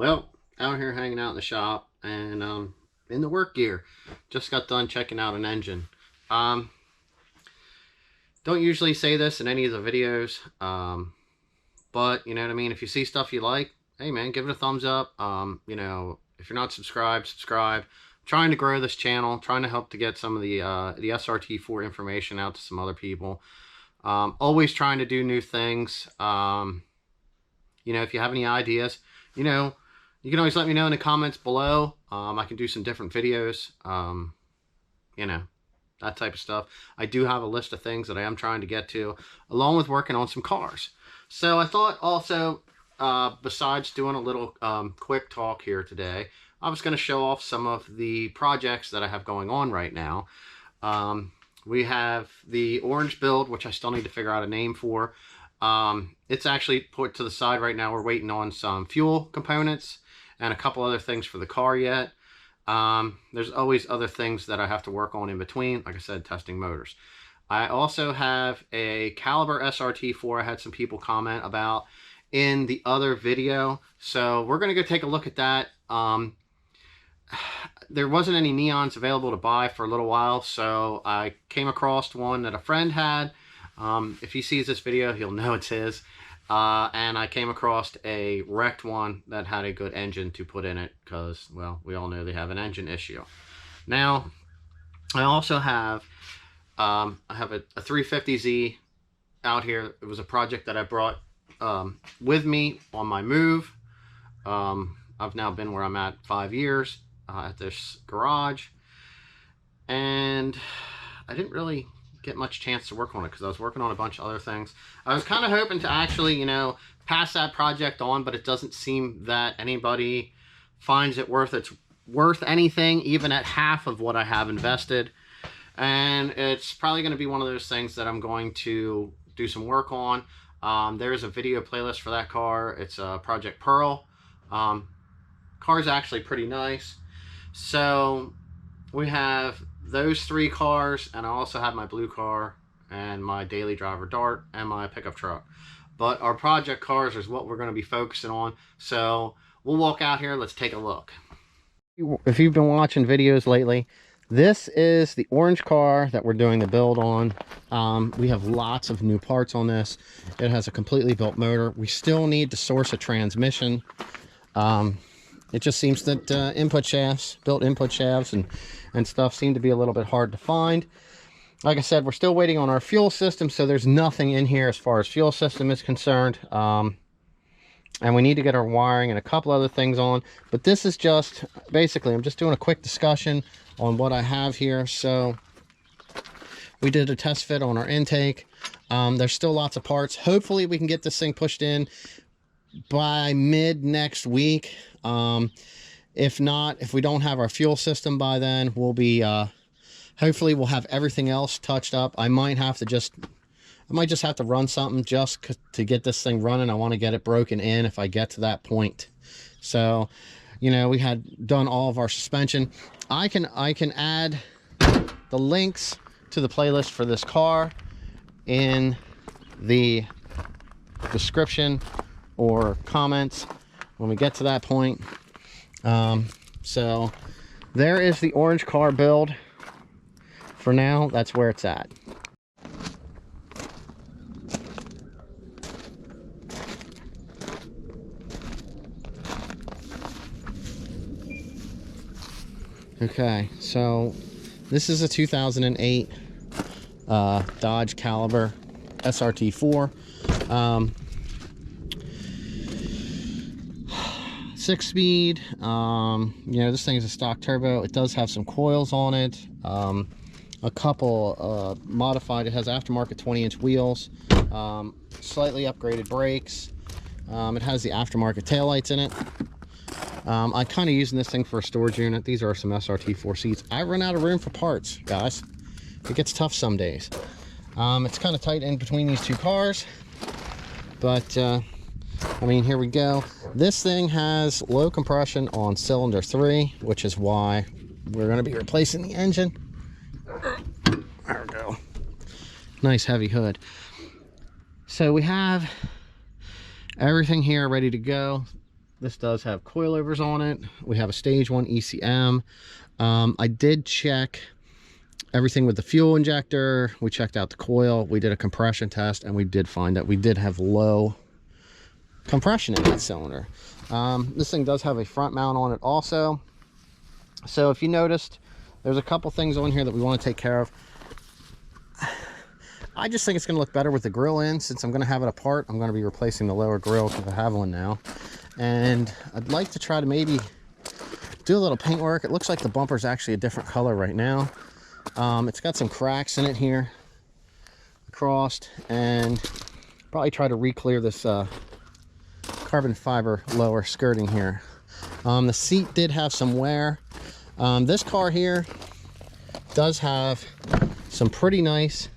Well, out here hanging out in the shop and in the work gear. Just got done checking out an engine. Um, don't usually say this in any of the videos, but you know what I mean. If you see stuff you like, hey man, give it a thumbs up. You know, if you're not subscribed, subscribe. I'm trying to grow this channel, trying to help to get some of the SRT4 information out to some other people. Always trying to do new things. You know, if you have any ideas, you know, you can always let me know in the comments below. I can do some different videos, you know, that type of stuff. I do have a list of things that I am trying to get to, along with working on some cars. So I thought also, besides doing a little quick talk here today, I was going to show off some of the projects that I have going on right now. We have the orange build, which I still need to figure out a name for. It's actually put to the side right now. We're waiting on some fuel components and a couple other things for the car yet. There's always other things that I have to work on in between. Like I said, testing motors. I also have a Caliber SRT4. I had some people comment about in the other video. So we're going to go take a look at that. There wasn't any neons available to buy for a little while. So I came across one that a friend had. If he sees this video, he'll know it's his. And I came across a wrecked one that had a good engine to put in it because, well, we all know they have an engine issue. Now, I also have, I have a 350Z out here. It was a project that I brought with me on my move. I've now been where I'm at 5 years at this garage. And I didn't really get much chance to work on it because I was working on a bunch of other things. I was kind of hoping to actually, you know, pass that project on, but it doesn't seem that anybody finds it worth anything, even at half of what I have invested. And it's probably going to be one of those things that I'm going to do some work on. There's a video playlist for that car. It's a Project Pearl. Car's actually pretty nice. So we have those 3 cars, and I also have my blue car and my daily driver Dart and my pickup truck. But our project cars is what we're going to be focusing on. So we'll walk out here. Let's take a look. If you've been watching videos lately, this is the orange car that we're doing the build on. We have lots of new parts on this. It has a completely built motor. We still need to source a transmission. It just seems that input shafts, built input shafts and stuff seem to be a little bit hard to find. Like I said, we're still waiting on our fuel system, so there's nothing in here as far as fuel system is concerned. And we need to get our wiring and a couple other things on. But this is just, basically, I'm just doing a quick discussion on what I have here. So we did a test fit on our intake. There's still lots of parts. Hopefully we can get this thing pushed in by mid next week. If not, if we don't have our fuel system by then, we'll be hopefully we'll have everything else touched up. I might just have to run something just to get this thing running. I want to get it broken in if I get to that point. So, you know, we had done all of our suspension. I can add the links to the playlist for this car in the description or comments when we get to that point. So there is the orange car build. For now, that's where it's at. Okay, so this is a 2008 Dodge Caliber SRT4. 6-speed. You know, this thing is a stock turbo. It does have some coils on it. A couple modified. It has aftermarket 20-inch wheels. Slightly upgraded brakes. It has the aftermarket taillights in it. I'm kind of using this thing for a storage unit. These are some SRT4 seats. I run out of room for parts, guys. It gets tough some days. It's kind of tight in between these 2 cars, but I mean, here we go. This thing has low compression on cylinder 3, which is why we're going to be replacing the engine. There we go. Nice heavy hood. So we have everything here ready to go. This does have coilovers on it. We have a stage 1 ECM. I did check everything with the fuel injector. We checked out the coil. We did a compression test, and we did find that we did have low compression in that cylinder. This thing does have a front mount on it also. So if you noticed, there's a couple things on here that we want to take care of. I just think it's going to look better with the grill in. Since I'm going to have it apart, I'm going to be replacing the lower grill because I have one now. And I'd like to try to maybe do a little paint work. It looks like the bumper is actually a different color right now. It's got some cracks in it here across, and probably try to re-clear this carbon fiber lower skirting here. The seat did have some wear. This car here does have some pretty nice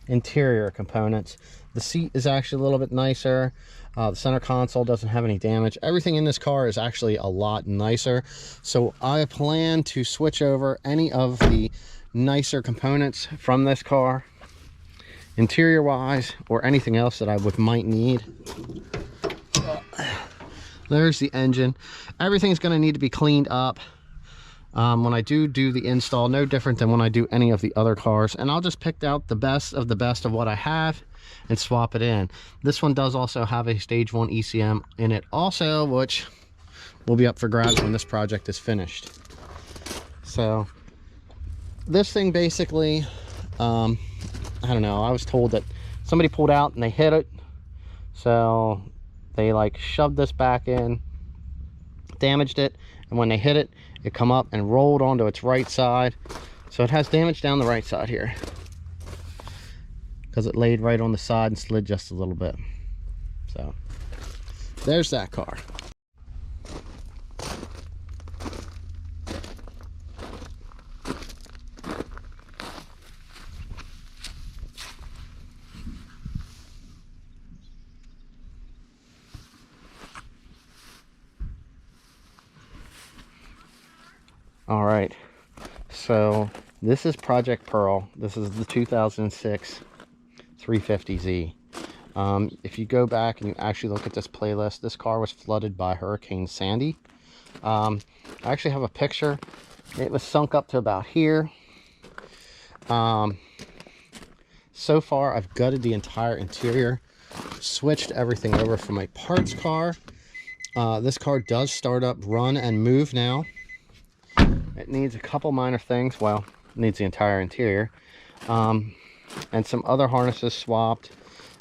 interior components. The seat is actually a little bit nicer. The center console doesn't have any damage. Everything in this car is actually a lot nicer. So I plan to switch over any of the nicer components from this car, interior wise, or anything else that I might need. There's the engine. Everything's going to need to be cleaned up when I do the install, no different than when I do any of the other cars. And I'll just pick out the best of what I have and swap it in. This one does also have a stage 1 ECM in it also, which will be up for grabs when this project is finished. So this thing basically, I don't know, I was told that somebody pulled out and they hit it, so they like shoved this back in, damaged it, and when they hit it, it come up and rolled onto its right side. So it has damage down the right side here because it laid right on the side and slid just a little bit. So there's that car. All right, so this is Project Pearl. This is the 2006 350Z. If you go back and you actually look at this playlist, this car was flooded by Hurricane Sandy. I actually have a picture. It was sunk up to about here. So far, I've gutted the entire interior, switched everything over from a parts car. This car does start up, run, and move now. It needs a couple minor things. Well, it needs the entire interior. And some other harnesses swapped.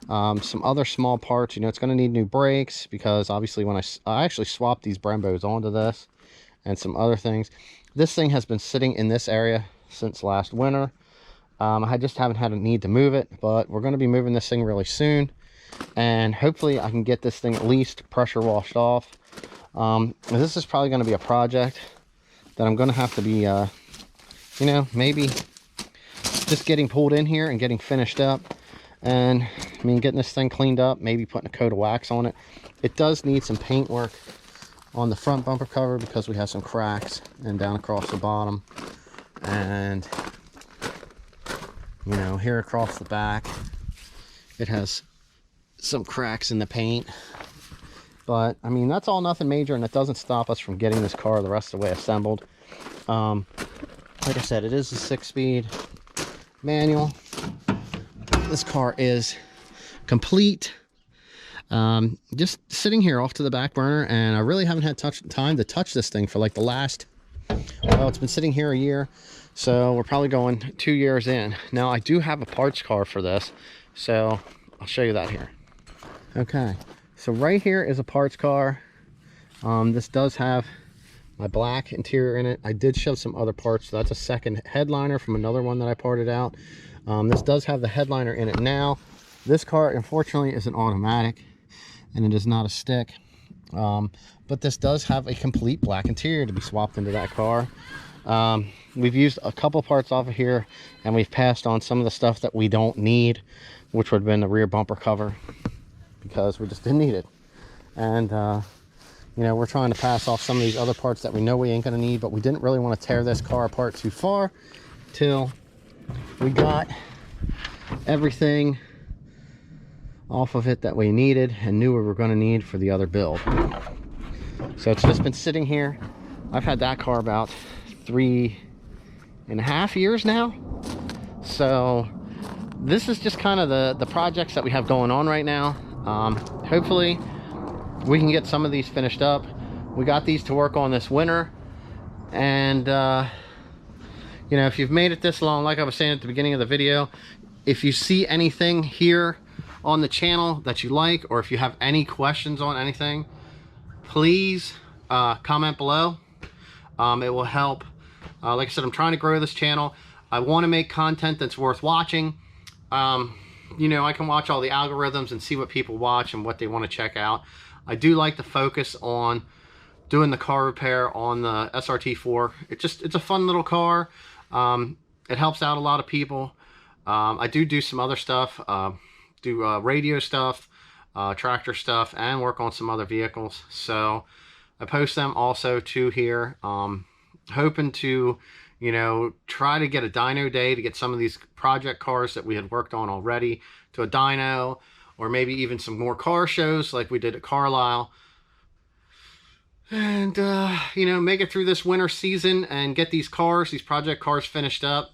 Some other small parts. You know, it's going to need new brakes because obviously when I actually swapped these Brembos onto this and some other things. This thing has been sitting in this area since last winter. I just haven't had a need to move it, but we're going to be moving this thing really soon. And hopefully I can get this thing at least pressure washed off. This is probably going to be a project that I'm going to have to be, you know, maybe just getting pulled in here and getting finished up. And, I mean, getting this thing cleaned up, maybe putting a coat of wax on it. It does need some paint work on the front bumper cover because we have some cracks and down across the bottom. And, you know, here across the back, it has some cracks in the paint. But, I mean, that's all nothing major, and it doesn't stop us from getting this car the rest of the way assembled. Like I said, it is a 6-speed manual. This car is complete. Just sitting here off to the back burner, and I really haven't had time to touch this thing for like the last, well, it's been sitting here a year, so we're probably going 2 years in. Now, I do have a parts car for this, so I'll show you that here. Okay. So right here is a parts car. This does have my black interior in it. I did shove some other parts. So that's a second headliner from another one that I parted out. This does have the headliner in it now. This car, unfortunately, is an automatic, and it is not a stick. But this does have a complete black interior to be swapped into that car. We've used a couple parts off of here, and we've passed on some of the stuff that we don't need, which would have been the rear bumper cover, because we just didn't need it. And you know, we're trying to pass off some of these other parts that we know we ain't gonna need, but we didn't really want to tear this car apart too far till we got everything off of it that we needed and knew we were going to need for the other build. So it's just been sitting here. I've had that car about 3.5 years now. So this is just kind of the projects that we have going on right now. Hopefully we can get some of these finished up. We got these to work on this winter. And you know, if you've made it this long, like I was saying at the beginning of the video, if you see anything here on the channel that you like, or if you have any questions on anything, please comment below. It will help. Like I said, I'm trying to grow this channel. I want to make content that's worth watching. You know, I can watch all the algorithms and see what people watch and what they want to check out. I do like to focus on doing the car repair on the SRT4. It's a fun little car. It helps out a lot of people. I do some other stuff, do radio stuff, tractor stuff, and work on some other vehicles. So I post them also too here. Hoping to, you know, try to get a dyno day to get some of these project cars that we had worked on already to a dyno, or maybe even some more car shows like we did at Carlisle. And, you know, make it through this winter season and get these cars, these project cars finished up.